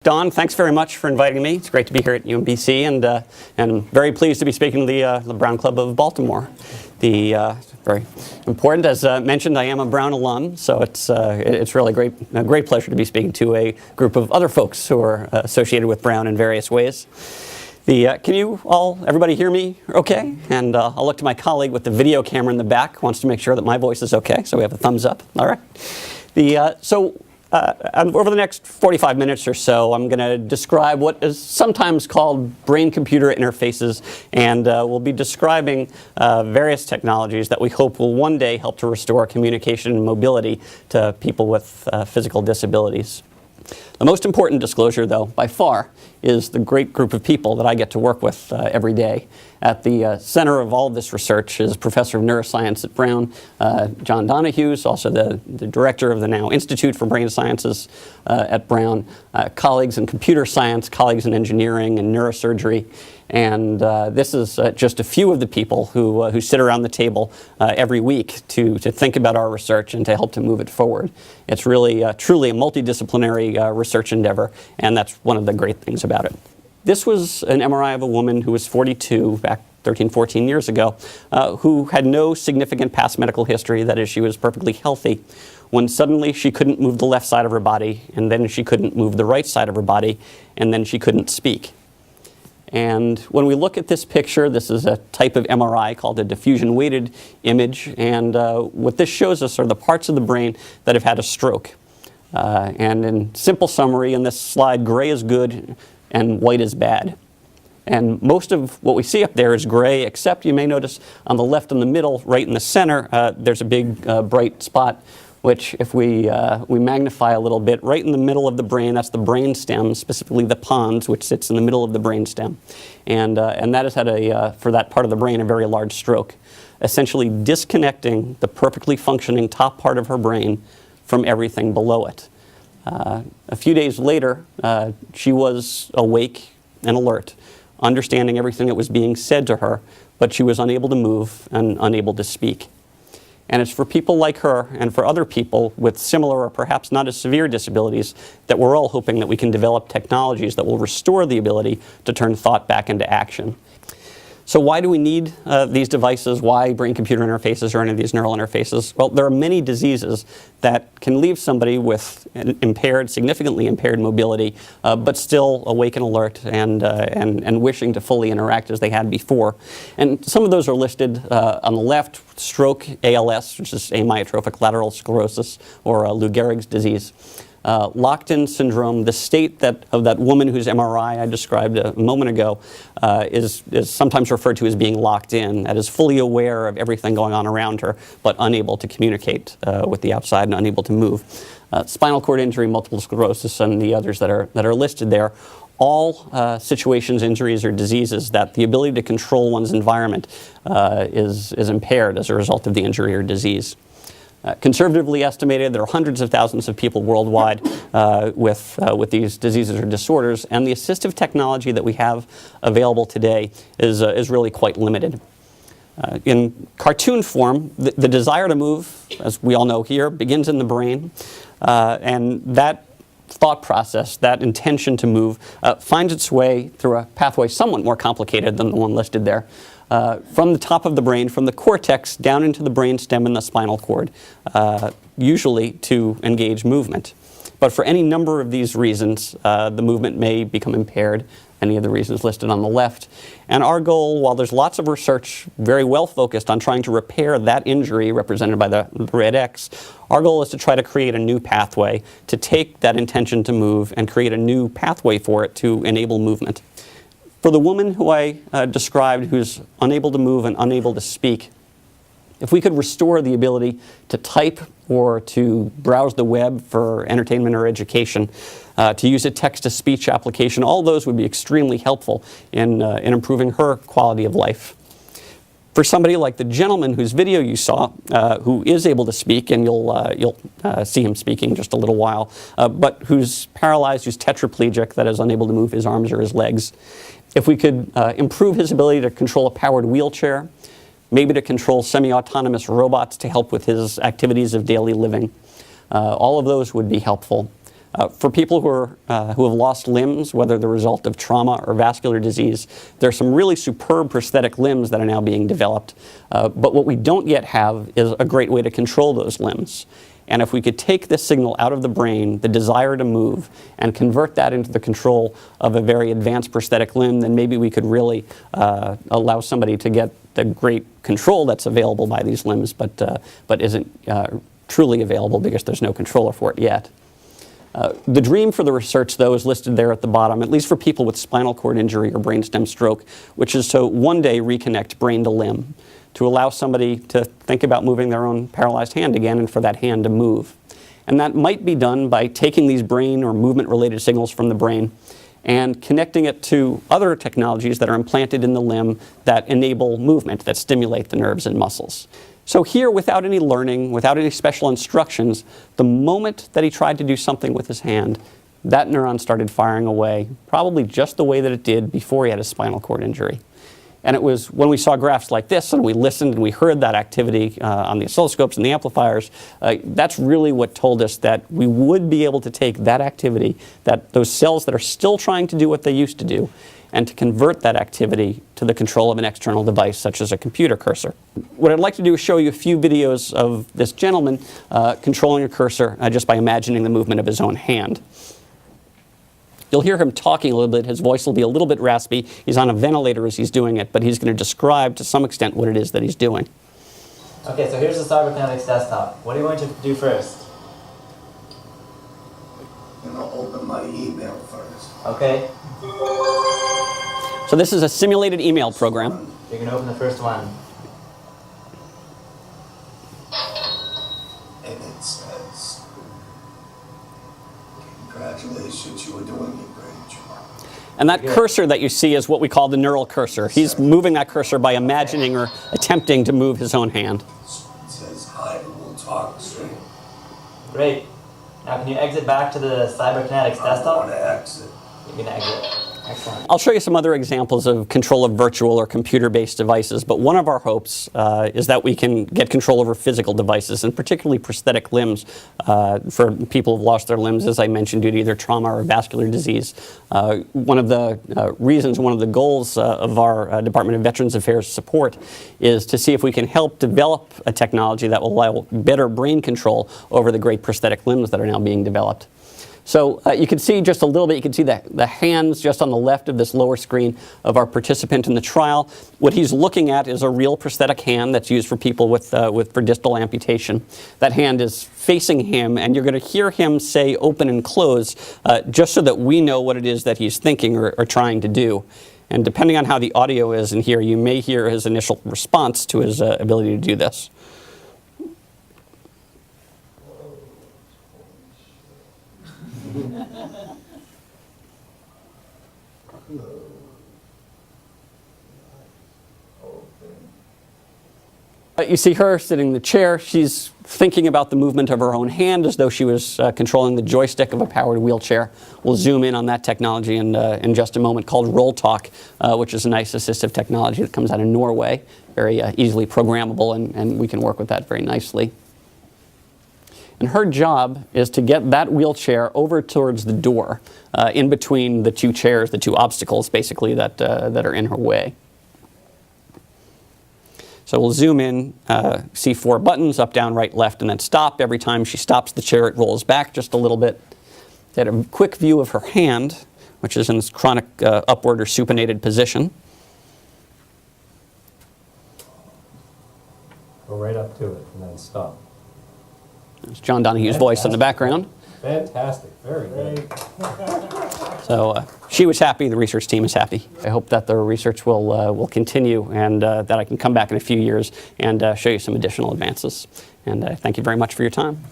Don, thanks very much for inviting me. It's great to be here at UMBC, and I'm very pleased to be speaking to the Brown Club of Baltimore. Very important, as mentioned, I am a Brown alum, so it's really a great pleasure to be speaking to a group of other folks who are associated with Brown in various ways. Can you all, everybody hear me okay? And I'll look to my colleague with the video camera in the back, wants to make sure that my voice is okay, so we have a thumbs up, all right? Over the next 45 minutes or so, I'm going to describe what is sometimes called brain-computer interfaces, and we'll be describing various technologies that we hope will one day help to restore communication and mobility to people with physical disabilities. The most important disclosure, though, by far, is the great group of people that I get to work with every day. At the center of all this research is Professor of Neuroscience at Brown, John Donohue, who's also the director of the now Institute for Brain Sciences at Brown, colleagues in computer science, colleagues in engineering and neurosurgery. And this is just a few of the people who sit around the table every week to think about our research and to help to move it forward. It's really, truly a multidisciplinary research endeavor, and that's one of the great things about it. This was an MRI of a woman who was 42 back 13, 14 years ago, who had no significant past medical history. That is, she was perfectly healthy, when suddenly she couldn't move the left side of her body, and then she couldn't move the right side of her body, and then she couldn't speak. And when we look at this picture, this is a type of MRI called a diffusion-weighted image, and what this shows us are the parts of the brain that have had a stroke. And in simple summary, in this slide, gray is good and white is bad. And most of what we see up there is gray, except you may notice on the left in the middle, right in the center, there's a big bright spot, which if we magnify a little bit, right in the middle of the brain, that's the brain stem, specifically the pons, which sits in the middle of the brain stem. And that has had, for that part of the brain, a very large stroke, essentially disconnecting the perfectly functioning top part of her brain from everything below it. A few days later, she was awake and alert, understanding everything that was being said to her, but she was unable to move and unable to speak. And it's for people like her and for other people with similar or perhaps not as severe disabilities that we're all hoping that we can develop technologies that will restore the ability to turn thought back into action. So why do we need these devices? Why brain-computer interfaces or any of these neural interfaces? Well, there are many diseases that can leave somebody with significantly impaired mobility, but still awake and alert and wishing to fully interact as they had before. And some of those are listed on the left: stroke, ALS, which is amyotrophic lateral sclerosis, or Lou Gehrig's disease. Locked-in syndrome, the state of that woman whose MRI I described a moment ago, is sometimes referred to as being locked in, that is fully aware of everything going on around her, but unable to communicate with the outside and unable to move. Spinal cord injury, multiple sclerosis, and the others that are listed there, all situations, injuries, or diseases that the ability to control one's environment is impaired as a result of the injury or disease. Conservatively estimated, there are hundreds of thousands of people worldwide with these diseases or disorders, and the assistive technology that we have available today is really quite limited. In cartoon form, the desire to move, as we all know here, begins in the brain, and that thought process, that intention to move, finds its way through a pathway somewhat more complicated than the one listed there. From the top of the brain, from the cortex down into the brain stem and the spinal cord, usually to engage movement. But for any number of these reasons, the movement may become impaired, any of the reasons listed on the left. And our goal, while there's lots of research very well focused on trying to repair that injury represented by the red X, our goal is to try to create a new pathway, to take that intention to move and create a new pathway for it to enable movement. For the woman who I described, who's unable to move and unable to speak, if we could restore the ability to type or to browse the web for entertainment or education, to use a text-to-speech application, all those would be extremely helpful in improving her quality of life. For somebody like the gentleman whose video you saw, who is able to speak, and you'll see him speaking in just a little while, but who's paralyzed, who's tetraplegic, that is unable to move his arms or his legs, if we could improve his ability to control a powered wheelchair, maybe to control semi-autonomous robots to help with his activities of daily living, all of those would be helpful. For people who have lost limbs, whether the result of trauma or vascular disease, there are some really superb prosthetic limbs that are now being developed. But what we don't yet have is a great way to control those limbs. And if we could take this signal out of the brain, the desire to move, and convert that into the control of a very advanced prosthetic limb, then maybe we could really allow somebody to get the great control that's available by these limbs, but isn't truly available because there's no controller for it yet. The dream for the research, though, is listed there at the bottom, at least for people with spinal cord injury or brainstem stroke, which is to one day reconnect brain to limb, to allow somebody to think about moving their own paralyzed hand again and for that hand to move. And that might be done by taking these brain or movement-related signals from the brain and connecting it to other technologies that are implanted in the limb that enable movement, that stimulate the nerves and muscles. So here, without any learning, without any special instructions, the moment that he tried to do something with his hand, that neuron started firing away, probably just the way that it did before he had a spinal cord injury. And it was when we saw graphs like this and we listened and we heard that activity on the oscilloscopes and the amplifiers, that's really what told us that we would be able to take that activity, that those cells that are still trying to do what they used to do, and to convert that activity to the control of an external device such as a computer cursor. What I'd like to do is show you a few videos of this gentleman controlling a cursor just by imagining the movement of his own hand. You'll hear him talking a little bit. His voice will be a little bit raspy. He's on a ventilator as he's doing it, but he's going to describe to some extent what it is that he's doing. Okay, so here's the Cyberkinetics desktop. What are you going to do first? I'm going to open my email first. Okay, So this is a simulated email program. you're going to open the first one. And it says, congratulations, you were doing a great job. And that cursor that you see is what we call the neural cursor. He's moving that cursor by imagining or attempting to move his own hand. It says, hi, we'll talk soon. Great. Now can you exit back to the Cyberkinetics I want desktop? to exit. You're going to exit. Excellent. I'll show you some other examples of control of virtual or computer-based devices, but one of our hopes is that we can get control over physical devices, and particularly prosthetic limbs for people who've lost their limbs, as I mentioned, due to either trauma or vascular disease. One of the reasons, one of the goals of our Department of Veterans Affairs support is to see if we can help develop a technology that will allow better brain control over the great prosthetic limbs that are now being developed. So you can see just a little bit, you can see the hands just on the left of this lower screen of our participant in the trial. What he's looking at is a real prosthetic hand that's used for people for distal amputation. That hand is facing him, and you're going to hear him say open and close just so that we know what it is that he's thinking or trying to do. And depending on how the audio is in here, you may hear his initial response to his ability to do this. You see her sitting in the chair. She's thinking about the movement of her own hand as though she was controlling the joystick of a powered wheelchair. We'll zoom in on that technology in just a moment, called RollTalk, which is a nice assistive technology that comes out of Norway, very easily programmable, and we can work with that very nicely. And her job is to get that wheelchair over towards the door, in between the two chairs, the two obstacles, basically, that are in her way. So we'll zoom in, see 4 buttons, up, down, right, left, and then stop. Every time she stops the chair, it rolls back just a little bit. Get a quick view of her hand, which is in this chronic upward or supinated position. Go right up to it and then stop. There's John Donahue's voice in the background. Fantastic. Very good. So she was happy, the research team is happy. I hope that the research will continue, and that I can come back in a few years and show you some additional advances. And thank you very much for your time.